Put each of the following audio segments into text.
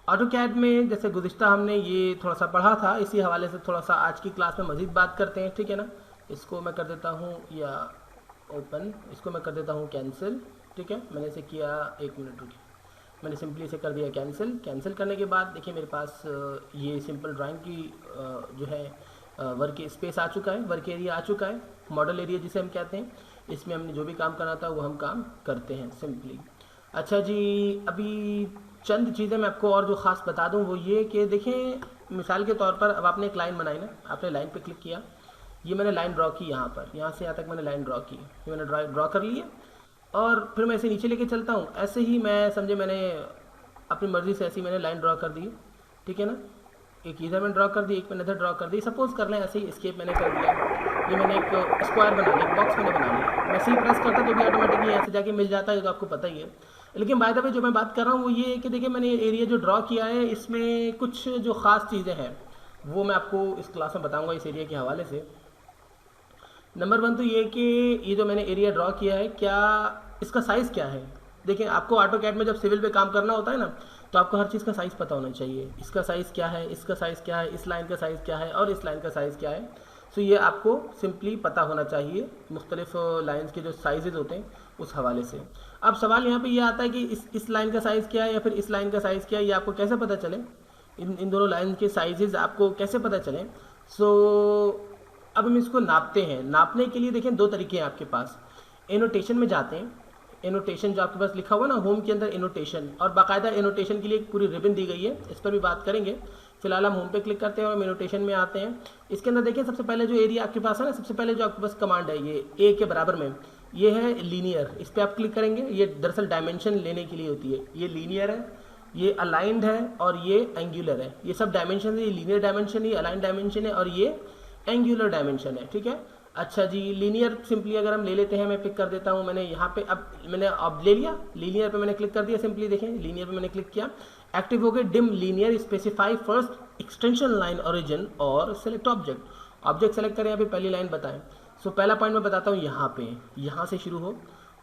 Auto CAD में जैसे गुज़िश्ता हमने ये थोड़ा सा पढ़ा था, इसी हवाले से थोड़ा सा आज की क्लास में मज़ीद बात करते हैं, ठीक है ना। इसको मैं कर देता हूँ या ओपन, इसको मैं कर देता हूँ कैंसिल, ठीक है। मैंने इसे किया, 1 मिनट रुकिए, मैंने सिंपली इसे कर दिया कैंसिल। कैंसिल करने के बाद देखिए मेरे पास ये सिंपल ड्राइंग की जो है वर्क स्पेस आ चुका है, वर्क एरिया आ चुका है, मॉडल एरिया जिसे हम कहते हैं। इसमें हमने जो भी काम करना था वो हम काम करते हैं सिंपली। अच्छा जी, अभी चंद चीज़ें मैं आपको और जो ख़ास बता दूं वो ये कि देखें, मिसाल के तौर पर अब आपने एक लाइन बनाई ना, आपने लाइन पे क्लिक किया, ये मैंने लाइन ड्रॉ की यहाँ पर, यहाँ से यहाँ तक मैंने लाइन ड्रॉ की, ये मैंने ड्रॉ कर लिया। और फिर मैं इसे नीचे लेके चलता हूँ, ऐसे ही मैं समझे मैंने अपनी मर्ज़ी से ऐसी मैंने लाइन ड्रॉ कर दी, ठीक है ना। एक इधर मैंने ड्रॉ कर दी, एक मैंने इधर ड्रॉ कर दी, सपोज़ कर लें ऐसे ही एस्केप मैंने कर दिया। ये मैंने एक स्क्वायर बना लिया, एक बॉक्स मैंने बना लिया, मैं सी प्रेस करता तो भी ऑटोमेटिकली ऐसे जाके मिल जाता है, तो आपको पता ही है। लेकिन बाय द वे जो मैं बात कर रहा हूँ वो ये है कि देखिए मैंने एरिया जो ड्रॉ किया है इसमें कुछ जो ख़ास चीज़ें हैं वो मैं आपको इस क्लास में बताऊँगा इस एरिया के हवाले से। नंबर 1 तो ये कि ये जो मैंने एरिया ड्रॉ किया है, क्या इसका साइज़ क्या है। देखिए आपको ऑटो कैड में जब सिविल पे काम करना होता है ना, तो आपको हर चीज़ का साइज़ पता होना चाहिए। इसका साइज़ क्या है, इसका साइज़ क्या है, इस लाइन का साइज़ क्या है और इस लाइन का साइज़ क्या है। सो ये आपको सिंपली पता होना चाहिए मुख्तलिफ लाइन्स के जो साइजेज़ होते हैं उस हवाले से। अब सवाल यहाँ पे ये आता है कि इस लाइन का साइज़ क्या है या फिर इस लाइन का साइज़ क्या है, ये आपको कैसे पता चले, इन दोनों लाइन के साइजेज़ आपको कैसे पता चलें। सो अब हम इसको नापते हैं। नापने के लिए देखें 2 तरीके हैं आपके पास। एनोटेशन में जाते हैं, एनोटेशन जो आपके पास लिखा हुआ ना होम के अंदर एनोटेशन, और बाकायदा एनोटेशन के लिए एक पूरी रिबन दी गई है, इस पर भी बात करेंगे। फिलहाल हम होम पे क्लिक करते हैं और एनोटेशन में आते हैं। इसके अंदर देखिए सबसे पहले जो एरिया आपके पास है ना, सबसे पहले जो आपके पास कमांड है ये ए के बराबर में, ये है लीनियर। इस पर आप क्लिक करेंगे, ये दरअसल डायमेंशन लेने के लिए होती है। ये लीनियर है, ये अलाइंड है और ये एंगुलर है। ये सब डायमेंशन है, ये लीनियर डायमेंशन, ये अलाइंड डायमेंशन है और ये एंगुलर डायमेंशन है, ठीक है। अच्छा जी, लीनियर सिंपली अगर हम ले लेते हैं, मैं पिक कर देता हूँ। मैंने यहाँ पे अब ले लिया, लीनियर पे मैंने क्लिक कर दिया। सिंपली देखें लीनियर पे मैंने क्लिक किया, एक्टिव हो गए dim linear specify first extension line origin और सेलेक्ट ऑब्जेक्ट। ऑब्जेक्ट सेलेक्ट करें, अभी पहली लाइन बताएं। सो पहला पॉइंट मैं बताता हूँ यहाँ पे, यहाँ से शुरू हो,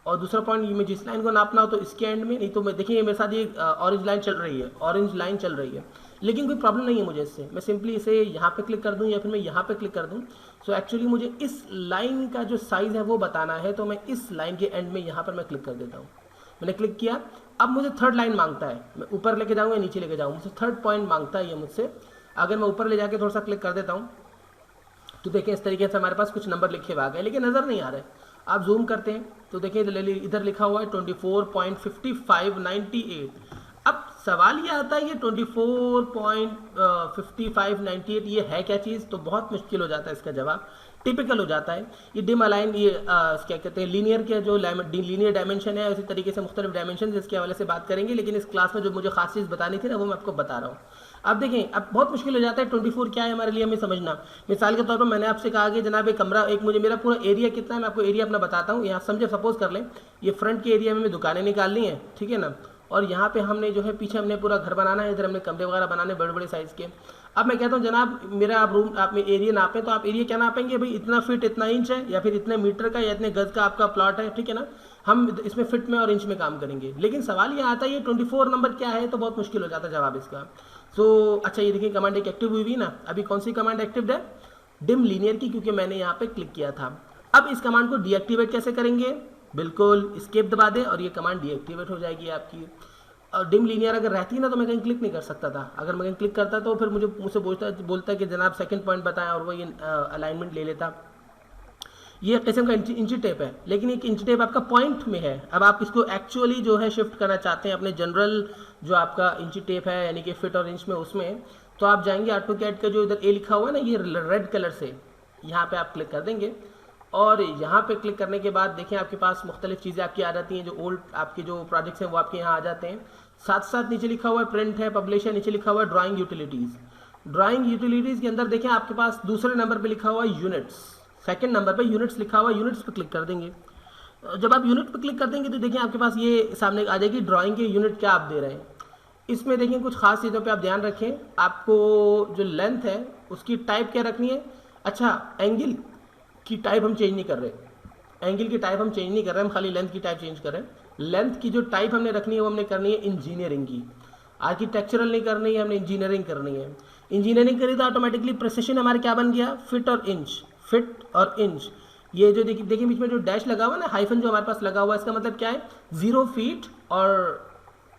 और दूसरा पॉइंट ये, मैं जिस लाइन को नापना हो तो इसके एंड में, नहीं तो मैं देखिए मेरे साथ ये ऑरेंज लाइन चल रही है, ऑरेंज लाइन चल रही है, लेकिन कोई प्रॉब्लम नहीं है मुझे इससे। मैं सिंपली इसे यहाँ पे क्लिक कर दूँ या फिर मैं यहाँ पे क्लिक कर दूँ। सो एक्चुअली मुझे इस लाइन का जो साइज़ है वो बताना है, तो मैं इस लाइन के एंड में यहाँ पर मैं क्लिक कर देता हूँ। मैंने क्लिक किया, अब मुझे थर्ड लाइन मांगता है, मैं ऊपर लेके जाऊँ या नीचे लेके जाऊँ, मुझसे थर्ड पॉइंट मांगता है ये मुझसे। अगर मैं ऊपर ले जाके थोड़ा सा क्लिक कर देता हूँ तो देखें इस तरीके से हमारे पास कुछ नंबर लिखे हुए आ गए, लेकिन नज़र नहीं आ रहे। आप जूम करते हैं तो देखिए इधर लिखा हुआ है 24.5598। अब सवाल ये आता है ये 24.5598 ये है क्या चीज़, तो बहुत मुश्किल हो जाता है इसका जवाब, टिपिकल हो जाता है। ये डिम अलाइन, ये क्या कहते हैं, लीनियर के जो लीनियर डायमेंशन है, उसी तरीके से मुख्तलिफ डायमेंशन जिसके हवाले से बात करेंगे, लेकिन इस क्लास में जो मुझे खास चीज़ बतानी थी ना वो मैं आपको बता रहा हूँ। अब देखें, अब बहुत मुश्किल हो जाता है 24 क्या है हमारे लिए हमें समझना। मिसाल के तौर पर मैंने आपसे कहा कि जनाब एक कमरा, एक मुझे मेरा पूरा एरिया कितना है, मैं आपको एरिया अपना बताता हूँ। यहाँ समझे, सपोज कर लें ये फ्रंट के एरिया में दुकानें निकालनी है, ठीक है ना, और यहाँ पे हमने जो है पीछे हमने पूरा घर बनाना है, इधर हमने कमरे वगैरह बनाने बड़े बड़े साइज़ के। अब मैं कहता हूँ जनाब मेरा आप रूम, आप एरिया नापें, तो आप एरिया क्या नापेंगे भाई, इतना फीट इतना इंच है, या फिर इतने मीटर का या इतने गज का आपका प्लॉट है, ठीक है ना। हम इसमें फिट में और इंच में काम करेंगे, लेकिन सवाल ये आता है ये 24 नंबर क्या है, तो बहुत मुश्किल हो जाता है जवाब इसका। अच्छा ये देखिए कमांड एक एक्टिव हुई ना, अभी कौन सी कमांड एक्टिव है, डिम लीनियर की, क्योंकि मैंने यहाँ पे क्लिक किया था। अब इस कमांड को डीएक्टिवेट कैसे करेंगे, बिल्कुल एस्केप दबा दें और ये कमांड डीएक्टिवेट हो जाएगी आपकी। और डिम लीनियर अगर रहती ना तो मैं कहीं क्लिक नहीं कर सकता था, अगर मैं कहीं क्लिक करता तो फिर मुझसे बोलता कि जनाब सेकंड पॉइंट बताएं, और वो ये अलाइनमेंट ले लेता। ये एक किस्म का इंची टेप है, लेकिन एक इंची टेप आपका पॉइंट में है। अब आप इसको एक्चुअली जो है शिफ्ट करना चाहते हैं अपने जनरल जो आपका इंची टेप है, यानी कि फिट और इंच में, उसमें तो आप जाएंगे ऑटो कैड का जो इधर ए लिखा हुआ है ना, ये रेड कलर से, यहाँ पे आप क्लिक कर देंगे। और यहाँ पे क्लिक करने के बाद देखें आपके पास मुख्तलिफ चीज़ें आपकी आ जाती हैं, जो ओल्ड आपके जो प्रोजेक्ट्स हैं वो आपके यहाँ आ जाते हैं। साथ साथ नीचे लिखा हुआ है प्रिंट है, पब्लिश है, नीचे लिखा हुआ है ड्राइंग यूटिलिटीज़। ड्राइंग यूटिलिटीज़ के अंदर देखें आपके पास दूसरे नंबर पे लिखा हुआ है यूनिट्स, सेकंड नंबर पे यूनिट्स लिखा हुआ है, यूनिट्स पे क्लिक कर देंगे। जब आप यूनिट पे क्लिक कर देंगे तो देखिए आपके पास ये सामने आ जाएगी ड्राइंग के यूनिट क्या आप दे रहे हैं। इसमें देखें कुछ खास चीज़ों पे आप ध्यान रखें, आपको जो लेंथ है उसकी टाइप क्या रखनी है। अच्छा, एंगल की टाइप हम चेंज नहीं कर रहे, एंगल की टाइप हम चेंज नहीं कर रहे, हम खाली लेंथ की टाइप चेंज कर रहे हैं। लेंथ की जो टाइप हमने रखनी है वो हमने करनी है इंजीनियरिंग की। आर्किटेक्चरल नहीं करनी है, हमने इंजीनियरिंग करनी है। इंजीनियरिंग करी तो ऑटोमेटिकली प्रिसिशन हमारा क्या बन गया, फिट और इंच, फिट और इंच। ये जो देखिए बीच में जो डैश लगा हुआ है ना, हाइफन जो हमारे पास लगा हुआ है, इसका मतलब क्या है, 0 फीट और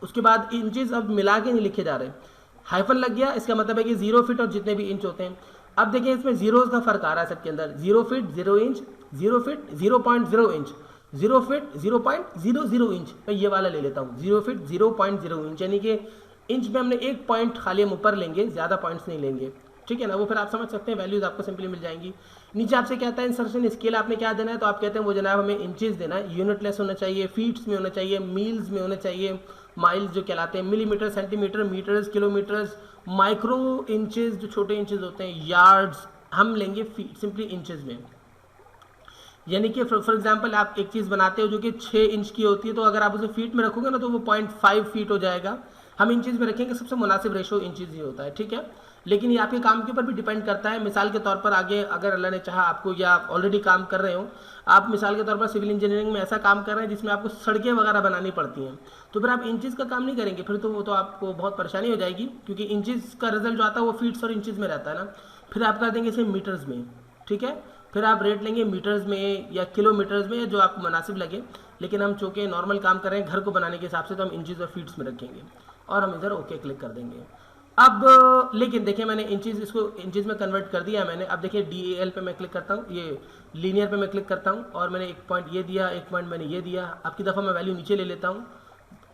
उसके बाद इंचेस अब मिला के नहीं लिखे जा रहे, हाइफन लग गया, इसका मतलब है कि 0 फीट और जितने भी इंच होते हैं। अब देखिए इसमें जीरोस का फर्क आ रहा है सबके अंदर, 0 feet 0 inch, 0 feet 0.0 inch, 0 feet 0.00 inch. मैं ये वाला ले लेता हूँ, 0 फीट 0.0 इंच, यानी कि इंच में हमने एक पॉइंट खाली हम ऊपर लेंगे, ज़्यादा पॉइंट्स नहीं लेंगे, ठीक है ना। वो फिर आप समझ सकते हैं, वैल्यूज आपको सिंपली मिल जाएंगी। नीचे आपसे कहता है इंसर्शन स्केल आपने क्या देना है, तो आप कहते हैं वो जनाब हमें इंचेस देना है, यूनिटलेस होना चाहिए, फीट्स में होना चाहिए, मील्स में होना चाहिए, माइल्स जो कहलाते हैं, millimetre, centimetre, metres, kilometres, micro inches जो छोटे इंचेस होते हैं, यार्ड्स, हम लेंगे फीट, सिंपली इंचेस में। यानी कि फॉर एग्जांपल आप एक चीज़ बनाते हो जो कि 6 इंच की होती है, तो अगर आप उसे फीट में रखोगे ना तो वो 0.5 फीट हो जाएगा। हम इंचेस में रखेंगे, सबसे मुनासिब रेशो इंचेस ही होता है, ठीक है। लेकिन ये आपके काम के ऊपर भी डिपेंड करता है। मिसाल के तौर पर आगे अगर अल्लाह ने चाहा आपको, या आप ऑलरेडी काम कर रहे हो, आप मिसाल के तौर पर सिविल इंजीनियरिंग में ऐसा काम कर रहे हैं जिसमें आपको सड़कें वगैरह बनानी पड़ती हैं, तो फिर आप इंचेस का काम नहीं करेंगे, फिर तो वो तो आपको बहुत परेशानी हो जाएगी, क्योंकि इंचेस का रिजल्ट जो आता है वो फीट्स और इंचेस में रहता है ना। फिर आप कर देंगे इसे मीटर्स में, ठीक है। फिर आप रेट लेंगे मीटर्स में या किलोमीटर्स में, जो आपको मुनासिब लगे। लेकिन हम चूँकि नॉर्मल काम कर रहे हैं घर को बनाने के हिसाब से, तो हम इंचेस और फीट्स में रखेंगे और हम इधर ओके क्लिक कर देंगे। अब लेकिन देखिए मैंने इंचेस, इसको इंचेस में कन्वर्ट कर दिया मैंने। अब देखिए DAL पे मैं क्लिक करता हूँ, ये लीनियर पे मैं क्लिक करता हूँ और मैंने एक पॉइंट ये दिया, एक पॉइंट मैंने ये दिया। अब की दफ़ा मैं वैल्यू नीचे ले लेता हूँ,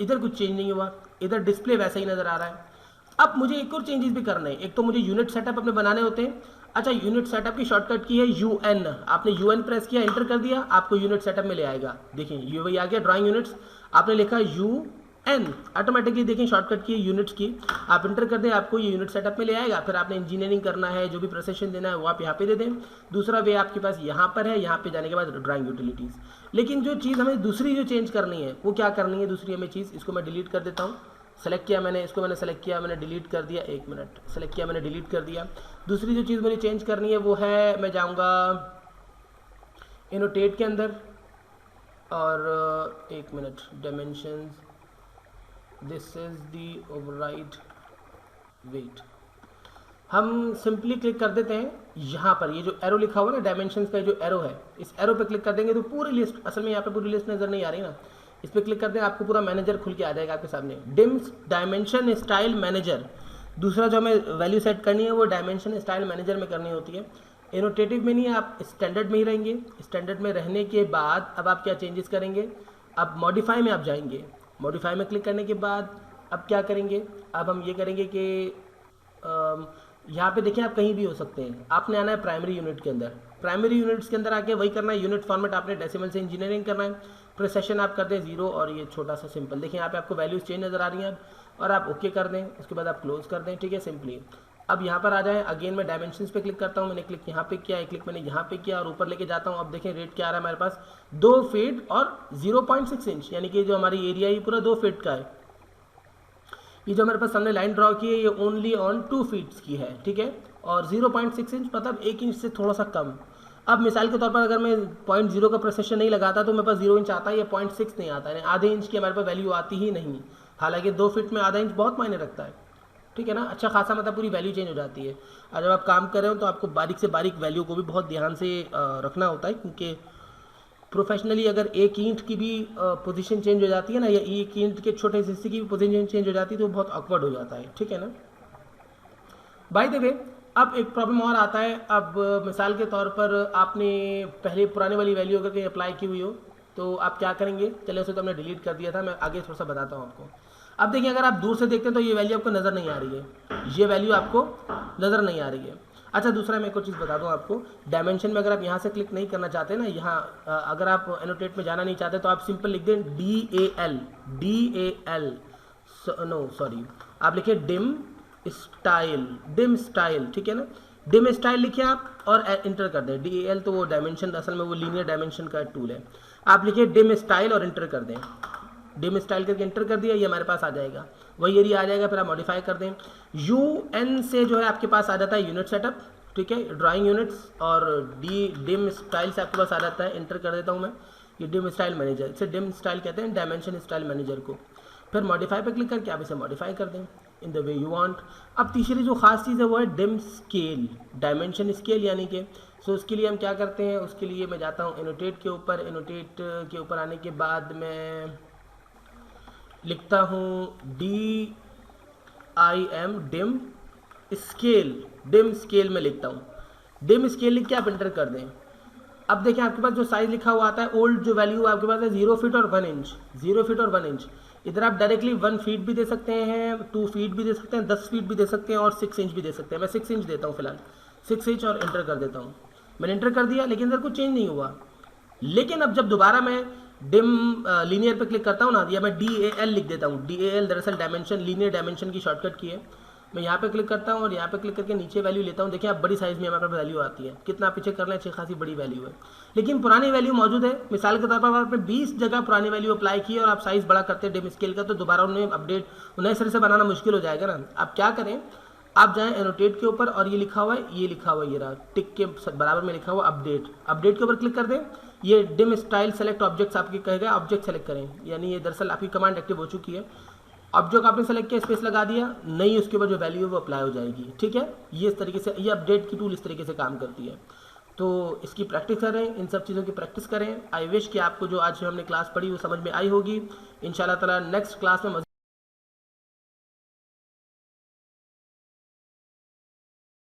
इधर कुछ चेंज नहीं हुआ, इधर डिस्प्ले वैसा ही नज़र आ रहा है। अब मुझे एक और चेंजेस भी करने हैं। एक तो मुझे यूनिट सेटअप अपने बनाने होते हैं। अच्छा, यूनिट सेटअप की शॉर्टकट की है UN। आपने UN प्रेस किया, एंटर कर दिया, आपको यूनिट सेटअप में ले आएगा। देखिए ये वही आ गया, ड्राइंग यूनिट्स, आपने लिखा UN, ऑटोमेटिकली देखिए शॉर्टकट की यूनिट्स की, आप एंटर कर दें, आपको ये यूनिट सेटअप में ले आएगा। फिर आपने इंजीनियरिंग करना है, जो भी प्रेसेशन देना है वो आप यहाँ पे दे दें। दूसरा वे आपके पास यहाँ पर है, यहाँ पे जाने के बाद ड्राइंग यूटिलिटीज़। लेकिन जो चीज़ हमें दूसरी जो चेंज करनी है वो क्या करनी है, दूसरी हमें चीज़, इसको मैं डिलीट कर देता हूँ। सेलेक्ट किया मैंने, इसको मैंने सेलेक्ट किया, मैंने डिलीट कर दिया, एक मिनट, सेलेक्ट किया मैंने, डिलीट कर दिया। दूसरी जो चीज़ मुझे चेंज करनी है वो है, मैं जाऊँगा एनोटेट के अंदर और एक minute, dimensions, this is the override, wait, हम सिंपली क्लिक कर देते हैं यहाँ पर, ये जो एरो लिखा हुआ है ना, डायमेंशंस का जो एरो है, इस एरो पे क्लिक कर देंगे तो पूरी लिस्ट, असल में यहाँ पे पूरी लिस्ट नज़र नहीं आ रही ना, इस पर क्लिक करते हैं, आपको पूरा मैनेजर खुल के आ जाएगा आपके सामने, डिम डायमेंशन स्टाइल मैनेजर। दूसरा जो हमें वैल्यू सेट करनी है वो डायमेंशन स्टाइल मैनेजर में करनी होती है, एनोटेटिव में नहीं, आप स्टैंडर्ड में ही रहेंगे। स्टैंडर्ड में रहने के बाद अब आप क्या चेंजेस करेंगे, अब मॉडिफाई में आप जाएंगे, मॉडिफाई में क्लिक करने के बाद अब क्या करेंगे, अब हम ये करेंगे कि यहाँ पे देखिए आप कहीं भी हो सकते हैं, आपने आना है प्राइमरी यूनिट के अंदर, प्राइमरी यूनिट्स के अंदर आके वही करना है, यूनिट फॉर्मेट आपने डेसिमल से इंजीनियरिंग करना है, प्रिसेशन आप कर दें 0 और ये छोटा सा सिंपल, देखिए यहाँ पे आपको वैल्यूज चेंज नज़र आ रही हैं अब, और आप ओके कर दें, उसके बाद आप क्लोज कर दें, ठीक है, सिंपली। अब यहाँ पर आ जाए, अगेन मैं डायमेंशंस पे क्लिक करता हूँ, मैंने क्लिक यहाँ पे किया, एक क्लिक मैंने यहाँ पे किया और ऊपर लेके जाता हूँ। अब देखें रेट क्या आ रहा है हमारे पास, 2 फीट और 0.6 इंच, यानी कि जो हमारी एरिया ये पूरा 2 फीट का है। ये जो हमारे पास सामने लाइन ड्रॉ की है ये ओनली ऑन 2 फीट्स की है, ठीक है, और 0.6 इंच मतलब 1 इंच से थोड़ा सा कम। अब मिसाल के तौर पर अगर मैं 0.0 का प्रेसिशन नहीं लगाता तो मेरे पास 0 इंच आता है या 0.6 नहीं आता है, आधे इंच की हमारे पास वैल्यू आती ही नहीं। हालांकि 2 फीट में आधा इंच बहुत मायने रखता है, ठीक है ना, अच्छा खासा मतलब पूरी वैल्यू चेंज हो जाती है। और जब आप काम कर रहे हो तो आपको बारीक से बारीक वैल्यू को भी बहुत ध्यान से रखना होता है, क्योंकि प्रोफेशनली अगर एक ईंट की भी पोजीशन चेंज हो जाती है ना, या एक ईंट के छोटे हिस्से की भी पोजीशन चेंज हो जाती है तो बहुत ऑकवर्ड हो जाता है, ठीक है ना। बाय द वे अब एक प्रॉब्लम और आता है, अब मिसाल के तौर पर आपने पहले पुराने वाली वैल्यू अगर कहीं अप्लाई की हुई हो तो आप क्या करेंगे, चले उसे तो हमने डिलीट कर दिया था, मैं आगे थोड़ा सा बताता हूँ आपको। अब देखिए अगर आप दूर से देखते हैं तो ये वैल्यू आपको नज़र नहीं आ रही है, ये वैल्यू आपको नज़र नहीं आ रही है। अच्छा दूसरा मैं एक और चीज़ बता दूं आपको, डायमेंशन में अगर आप यहाँ से क्लिक नहीं करना चाहते ना, यहाँ अगर आप एनोटेट में जाना नहीं चाहते तो आप सिंपल लिख दें DAL, नो सॉरी, आप लिखिए डिम स्टाइल, ठीक है ना, डिम स्टाइल लिखिए आप और इंटर कर दें। DAL तो वो डायमेंशन, असल में वो लीनियर डायमेंशन का टूल है, आप लिखिए डिम स्टाइल और इंटर कर दें। डिम स्टाइल करके इंटर कर दिया, ये हमारे पास आ जाएगा, वही एरिया आ जाएगा। फिर आप मॉडिफाई कर दें, UN से जो है आपके पास आ जाता है यूनिट सेटअप, ठीक है, ड्राइंग यूनिट्स, और डिम स्टाइल से आपके पास आ जाता है, इंटर कर देता हूँ मैं, ये डिम स्टाइल मैनेजर, इसे डिम स्टाइल कहते हैं डायमेंशन स्टाइल मैनेजर को। फिर मॉडिफाई पर क्लिक करके आप इसे मॉडिफाई कर दें। In the way you want. अब तीसरी जो खास चीज़ है वो है डिम स्केल, डायमेंशन स्केल यानी कि सो उसके लिए हम क्या करते हैं, उसके लिए मैं जाता हूँ एनोटेट के ऊपर। एनोटेट के ऊपर आने के बाद मैं लिखता हूँ DIM dim scale, dim scale में लिखता हूँ। डिम स्केल लिख के आप एंटर कर दें। अब देखें आपके पास जो साइज लिखा हुआ आता है, ओल्ड जो वैल्यू आपके पास है 0 फीट और 1 इंच, 0 फीट और 1 इंच। इधर आप डायरेक्टली 1 फीट भी दे सकते हैं, 2 फीट भी दे सकते हैं, 10 फीट भी दे सकते हैं और 6 इंच भी दे सकते हैं। मैं 6 इंच देता हूँ फिलहाल, 6 इंच और एंटर कर देता हूँ। मैंने एंटर कर दिया लेकिन इधर कुछ चेंज नहीं हुआ। लेकिन अब जब दोबारा मैं डिम लीनियर पे क्लिक करता हूँ ना, या मैं DAL लिख देता हूँ। DAL दरअसल डायमेंशन, लीनियर डायमेंशन की शॉर्टकट की है। मैं यहाँ पे क्लिक करता हूँ और यहाँ पे क्लिक करके नीचे वैल्यू लेता हूँ। देखिए आप बड़ी साइज़ में हमारे पास वैल्यू आती है, कितना पीछे कर लें, अच्छी खासी बड़ी वैल्यू है। लेकिन पुरानी वैल्यू मौजूद है। मिसाल के तौर पर आपने 20 जगह पुरानी वैल्यू अप्लाई की और आप साइज़ बड़ा करते हैं डिम स्केल का, तो दोबारा उन्हें अपडेट, नए सिरे से बनाना मुश्किल हो जाएगा ना। आप क्या करें, आप जाएं एनोटेट के ऊपर और ये लिखा हुआ है, ये लिखा हुआ है, ये रहा टिक के बराबर में लिखा हुआ अपडेट। अपडेट के ऊपर क्लिक कर दें। ये डिम स्टाइल सेलेक्ट ऑब्जेक्ट्स आपके कहेगा, ऑब्जेक्ट सेलेक्ट करें, यानी ये दरअसल आपकी कमांड एक्टिव हो चुकी है। ऑब्जेक्ट आपने सेलेक्ट किया, स्पेस लगा दिया, नई उसके ऊपर जो वैल्यू है वो अप्लाई हो जाएगी। ठीक है, ये इस तरीके से, ये अपडेट की टूल इस तरीके से काम करती है। तो इसकी प्रैक्टिस करें, इन सब चीज़ों की प्रैक्टिस करें। आई विश कि आपको जो आज हमने क्लास पढ़ी वो समझ में आई होगी। इंशाल्लाह ताला नेक्स्ट क्लास में